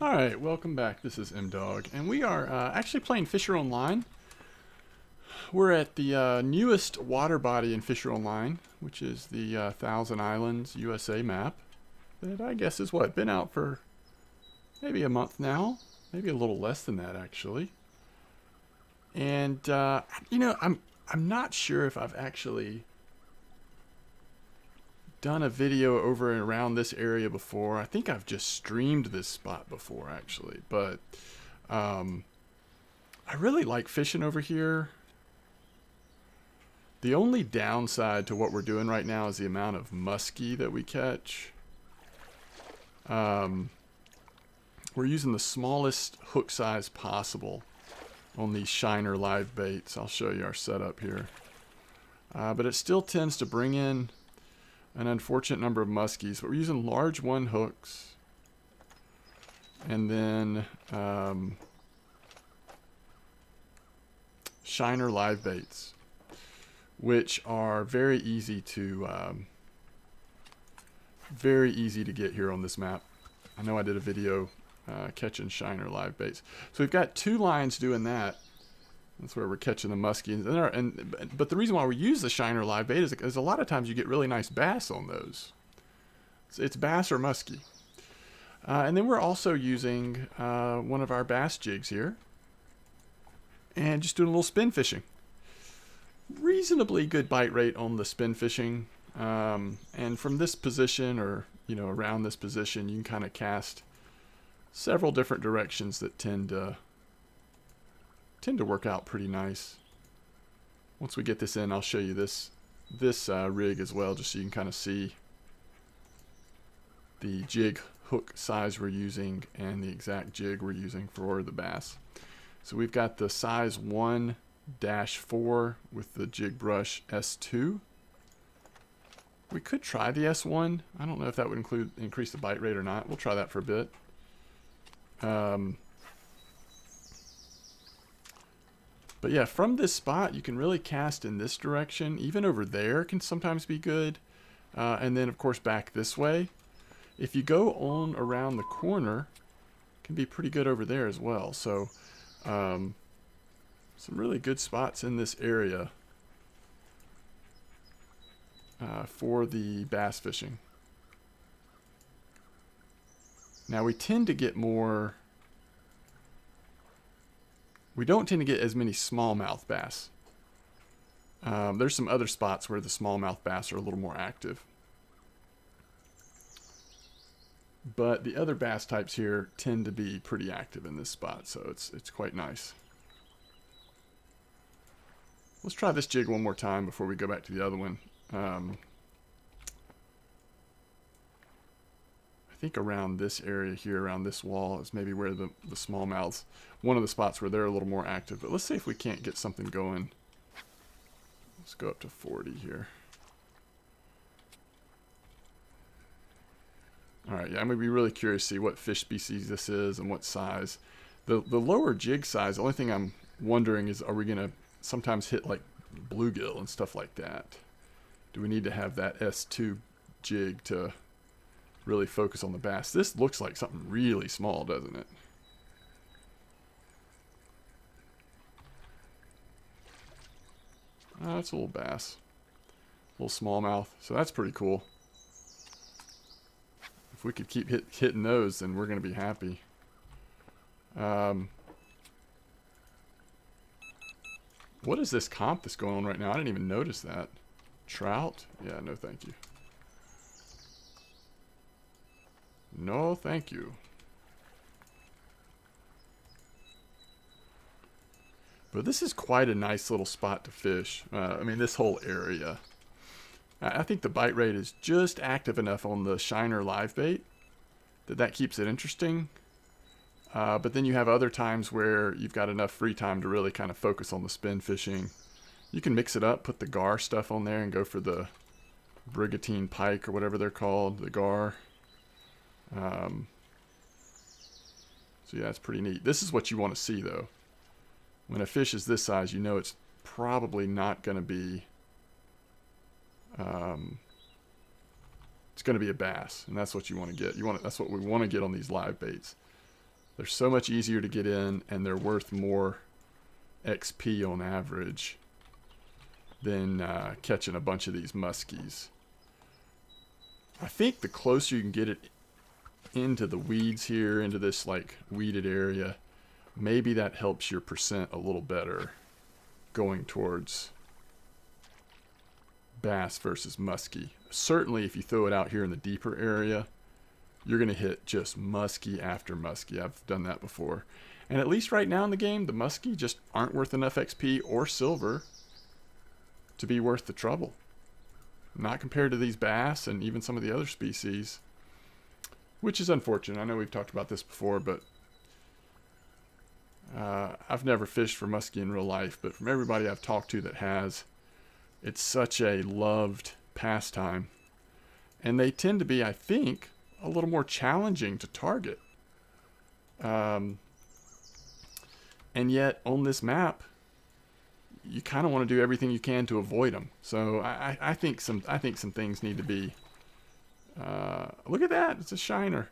Alright, welcome back. This is M-Dog, and we are actually playing Fisher Online. We're at the newest water body in Fisher Online, which is the Thousand Islands USA map. That I guess is what, been out for maybe a month now? Maybe a little less than that, actually. And, I'm not sure if I've actually done a video over and around this area before. I think I've just streamed this spot before, actually. But I really like fishing over here. The only downside to what we're doing right now is the amount of muskie that we catch. We're using the smallest hook size possible on these shiner live baits. I'll show you our setup here. But it still tends to bring in an unfortunate number of muskies. But we're using large 1 hooks. And then shiner live baits, which are very easy to get here on this map. I know I did a video catching shiner live baits. So we've got 2 lines doing that. That's where we're catching the muskie. But the reason why we use the shiner live bait is because a lot of times you get really nice bass on those. It's bass or muskie. And then we're also using one of our bass jigs here. And just doing a little spin fishing. Reasonably good bite rate on the spin fishing. And from this position, or around this position, you can kind of cast several different directions that tend to work out pretty nice. Once we get this in, I'll show you this rig as well, just so you can kind of see the jig hook size we're using and the exact jig we're using for the bass. So we've got the size 1-4 with the jig brush S2. We could try the S1. I don't know if that would increase the bite rate or not. We'll try that for a bit. But yeah, from this spot, you can really cast in this direction. Even over there can sometimes be good. And then, of course, back this way. If you go on around the corner, it can be pretty good over there as well. So, some really good spots in this area for the bass fishing. Now, we tend to get more... We don't tend to get as many smallmouth bass. There's some other spots where the smallmouth bass are a little more active. But the other bass types here tend to be pretty active in this spot, so it's quite nice. Let's try this jig one more time before we go back to the other one. I think around this area here, around this wall, is maybe where the smallmouths, one of the spots where they're a little more active. But let's see if we can't get something going. Let's go up to 40 here. Alright, yeah, I'm going to be really curious to see what fish species this is and what size. The lower jig size, the only thing I'm wondering is, are we going to sometimes hit like bluegill and stuff like that? Do we need to have that S2 jig to really focus on the bass? This looks like something really small, doesn't it? That's a little bass. A little smallmouth. So that's pretty cool. If we could keep hitting those, then we're going to be happy. What is this comp that's going on right now? I didn't even notice that. Trout? Yeah, no thank you. No thank you. But this is quite a nice little spot to fish. I mean, this whole area. I think the bite rate is just active enough on the shiner live bait that keeps it interesting. But then you have other times where you've got enough free time to really kind of focus on the spin fishing. You can mix it up, put the gar stuff on there, and go for the brigantine pike or whatever they're called, the gar. So yeah, it's pretty neat. This is what you want to see, though. When a fish is this size, you know it's probably not going to be... it's going to be a bass, and that's what you want to get. That's what we want to get on these live baits. They're so much easier to get in, and they're worth more XP on average than catching a bunch of these muskies. I think the closer you can get it into the weeds here, into this like weeded area, maybe that helps your percent a little better going towards bass versus muskie. Certainly if you throw it out here in the deeper area, you're going to hit just muskie after muskie. I've done that before. And at least right now in the game, the muskie just aren't worth enough XP or silver to be worth the trouble. Not compared to these bass and even some of the other species, which is unfortunate. I know we've talked about this before, but I've never fished for muskie in real life, but from everybody I've talked to that has, it's such a loved pastime. And they tend to be, I think, a little more challenging to target. And yet on this map, you kind of want to do everything you can to avoid them. So I think some things need to be. Look at that! It's a shiner.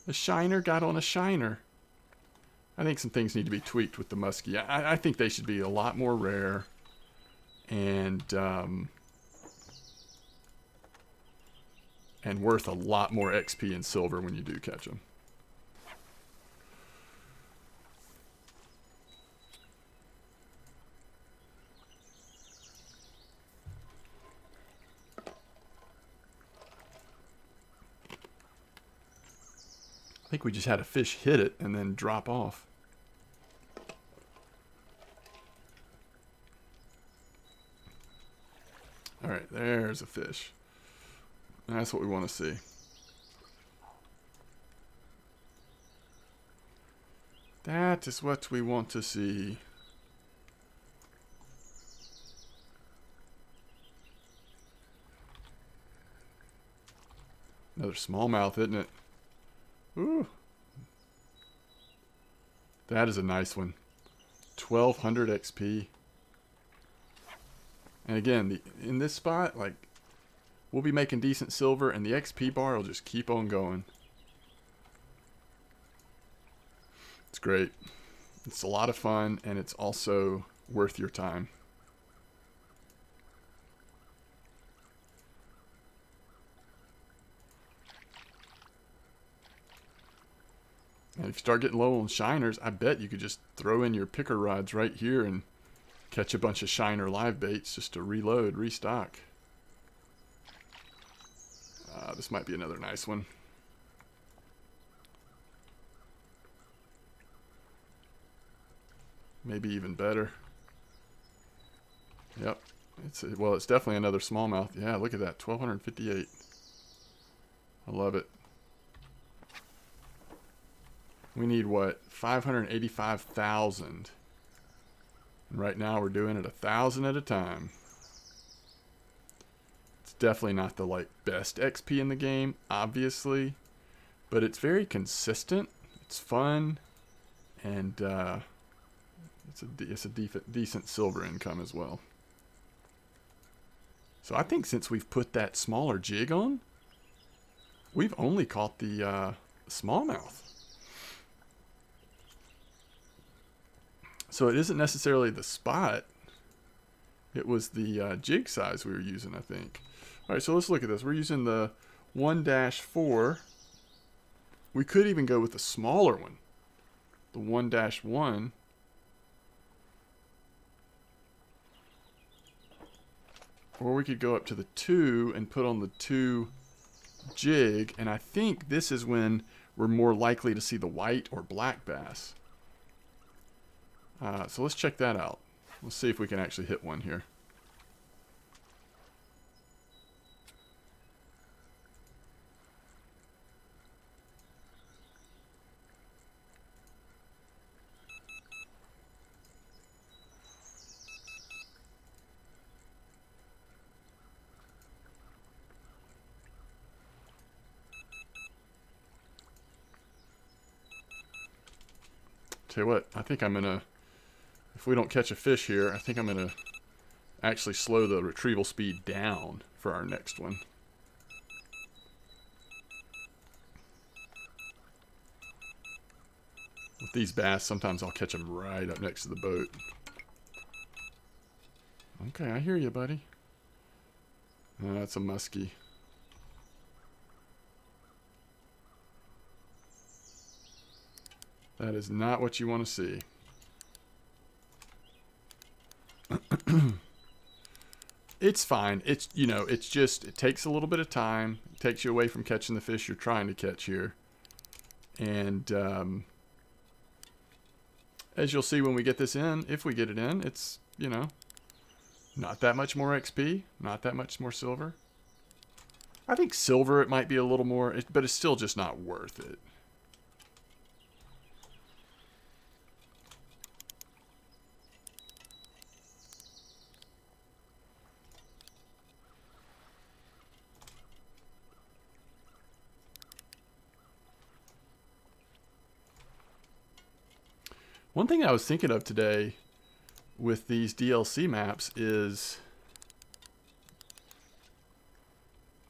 A shiner got on a shiner. I think some things need to be tweaked with the muskie. I think they should be a lot more rare, and worth a lot more XP and silver when you do catch them. I think we just had a fish hit it and then drop off. All right, there's a fish. That's what we want to see. That is what we want to see. Another smallmouth, isn't it? Ooh. That is a nice one. 1200 XP. And again, in this spot, like, we'll be making decent silver, and the XP bar will just keep on going. It's great. It's a lot of fun, and it's also worth your time. And if you start getting low on shiners, I bet you could just throw in your picker rods right here and catch a bunch of shiner live baits just to reload, restock. This might be another nice one. Maybe even better. Yep. It's definitely another smallmouth. Yeah, look at that. 1258. I love it. We need what? 585,000. And right now we're doing it 1,000 at a time. It's definitely not the like best XP in the game, obviously, but it's very consistent. It's fun, and it's a decent silver income as well. So I think since we've put that smaller jig on, we've only caught the smallmouth. So it isn't necessarily the spot. It was the jig size we were using, I think. All right, so let's look at this. We're using the 1-4. We could even go with the smaller one, the 1-1. Or we could go up to the 2 and put on the 2 jig. And I think this is when we're more likely to see the white or black bass. So let's check that out. Let's see if we can actually hit one here. Tell you what, I think I'm gonna, if we don't catch a fish here, I think I'm gonna actually slow the retrieval speed down for our next one. With these bass, sometimes I'll catch them right up next to the boat. Okay, I hear you, buddy. That's a muskie. That is not what you want to see. It's fine. It's, you know, it's just, it takes a little bit of time. It takes you away from catching the fish you're trying to catch here. And as you'll see when we get this in, if we get it in, it's, you know, not that much more XP, not that much more silver. I think silver it might be a little more, but it's still just not worth it. One thing I was thinking of today with these DLC maps is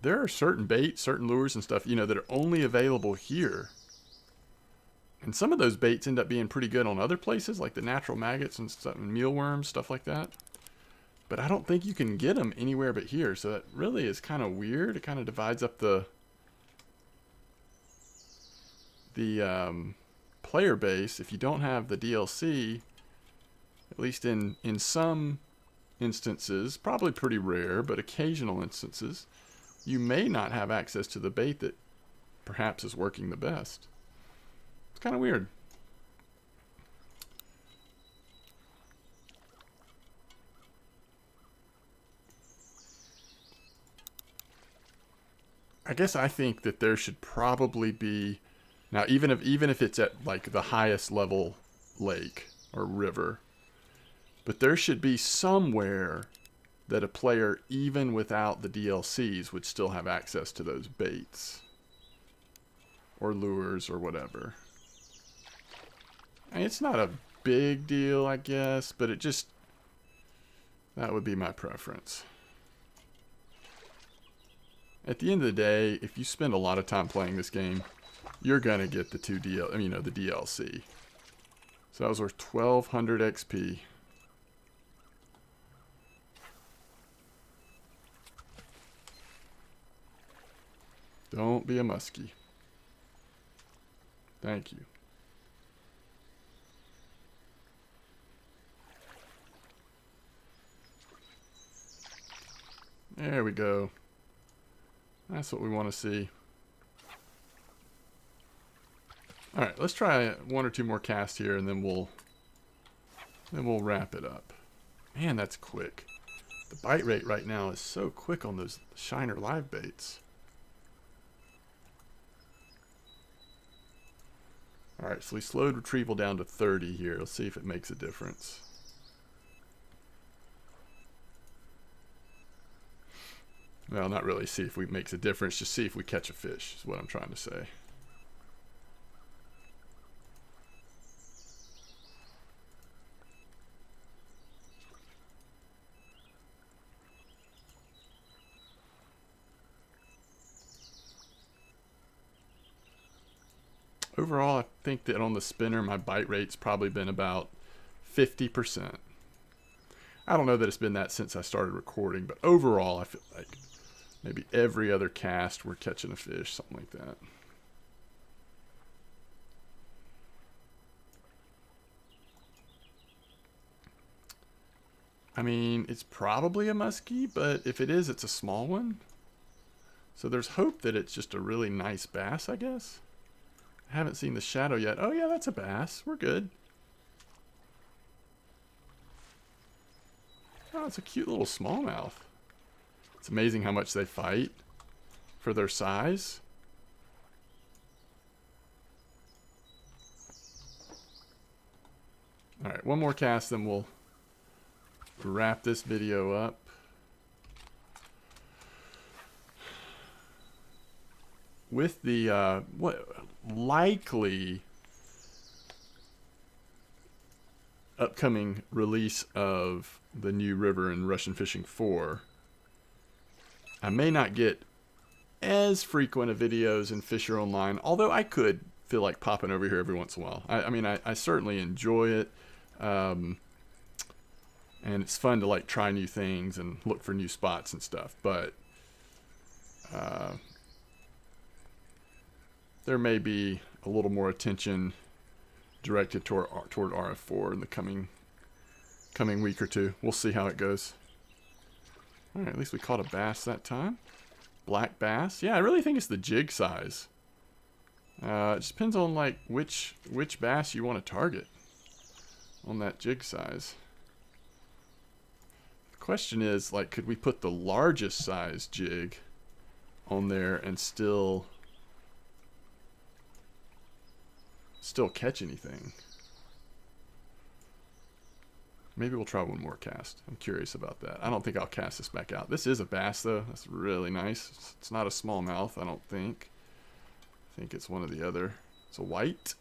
there are certain baits, certain lures and stuff, you know, that are only available here. And some of those baits end up being pretty good on other places, like the natural maggots and stuff, and mealworms, stuff like that. But I don't think you can get them anywhere but here. So that really is kind of weird. It kind of divides up the player base. If you don't have the DLC, at least in some instances, probably pretty rare, but occasional instances, you may not have access to the bait that perhaps is working the best. It's kind of weird. I guess I think that there should probably be, now even if it's at like the highest level lake or river, but there should be somewhere that a player, even without the DLCs, would still have access to those baits or lures or whatever. I mean, it's not a big deal, I guess, but it just, that would be my preference. At the end of the day, if you spend a lot of time playing this game, you're gonna get the the DLC. So that was worth 1,200 XP. Don't be a muskie. Thank you. There we go. That's what we want to see. All right, let's try one or two more casts here, and then we'll wrap it up. Man, that's quick. The bite rate right now is so quick on those Shiner live baits. All right, so we slowed retrieval down to 30 here. Let's see if it makes a difference. Well, not really see if it makes a difference, just see if we catch a fish, is what I'm trying to say. Overall, I think that on the spinner, my bite rate's probably been about 50%. I don't know that it's been that since I started recording, but overall, I feel like maybe every other cast we're catching a fish, something like that. I mean, it's probably a muskie, but if it is, it's a small one. So there's hope that it's just a really nice bass, I guess. I haven't seen the shadow yet. Oh yeah, that's a bass. We're good. Oh, it's a cute little smallmouth. It's amazing how much they fight for their size. All right, one more cast, then we'll wrap this video up. With the likely upcoming release of the new River and Russian Fishing 4, I may not get as frequent of videos in Fisher Online, although I could feel like popping over here every once in a while. I mean, I certainly enjoy it. And it's fun to like try new things and look for new spots and stuff. But there may be a little more attention directed toward RF4 in the coming week or two. We'll see how it goes. All right, at least we caught a bass that time. Black bass. Yeah, I really think it's the jig size. It just depends on like which bass you want to target on that jig size. The question is, like, could we put the largest size jig on there and still catch anything? Maybe we'll try one more cast. I'm curious about that. I don't think I'll cast this back out. This is a bass, though. That's really nice. It's not a smallmouth, I don't think. I think it's one of the other. It's a white.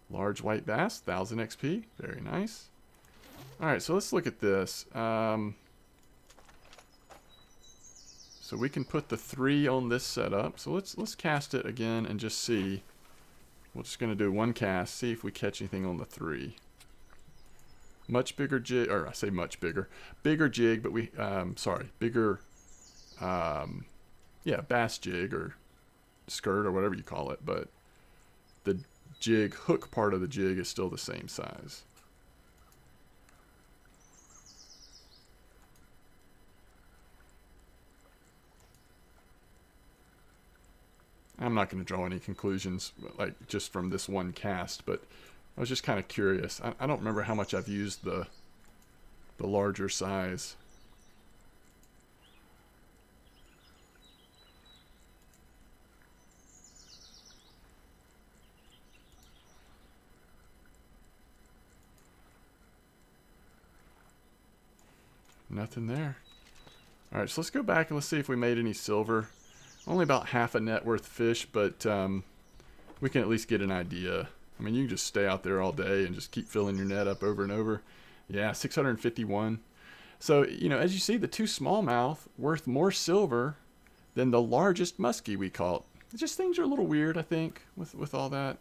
Large white bass, 1000 XP. Very nice. Alright, so let's look at this. So we can put the 3 on this setup. So let's cast it again and just see. We're just going to do one cast, see if we catch anything on the 3. Much bigger jig, or I say much bigger. Bigger jig, but we, bigger, yeah, bass jig or skirt or whatever you call it. But the jig, hook part of the jig is still the same size. I'm not going to draw any conclusions, like just from this one cast, but I was just kind of curious. I don't remember how much I've used the larger size. Nothing there. All right, so let's go back and let's see if we made any silver. Only about half a net worth fish, but we can at least get an idea. I mean, you can just stay out there all day and just keep filling your net up over and over. Yeah, 651. So, you know, as you see, the 2 smallmouth worth more silver than the largest muskie we caught. Just things are a little weird, I think, with all that.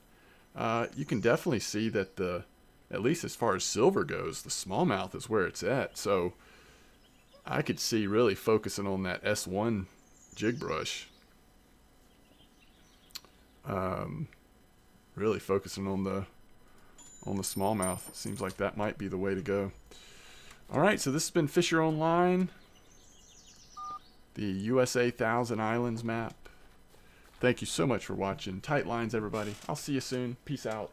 You can definitely see that at least as far as silver goes, the smallmouth is where it's at. So I could see really focusing on that S1 jig brush. Really focusing on the smallmouth. It seems like that might be the way to go. All right, so this has been Fisher Online, the USA Thousand Islands map. Thank you so much for watching. Tight lines, everybody. I'll see you soon. Peace out.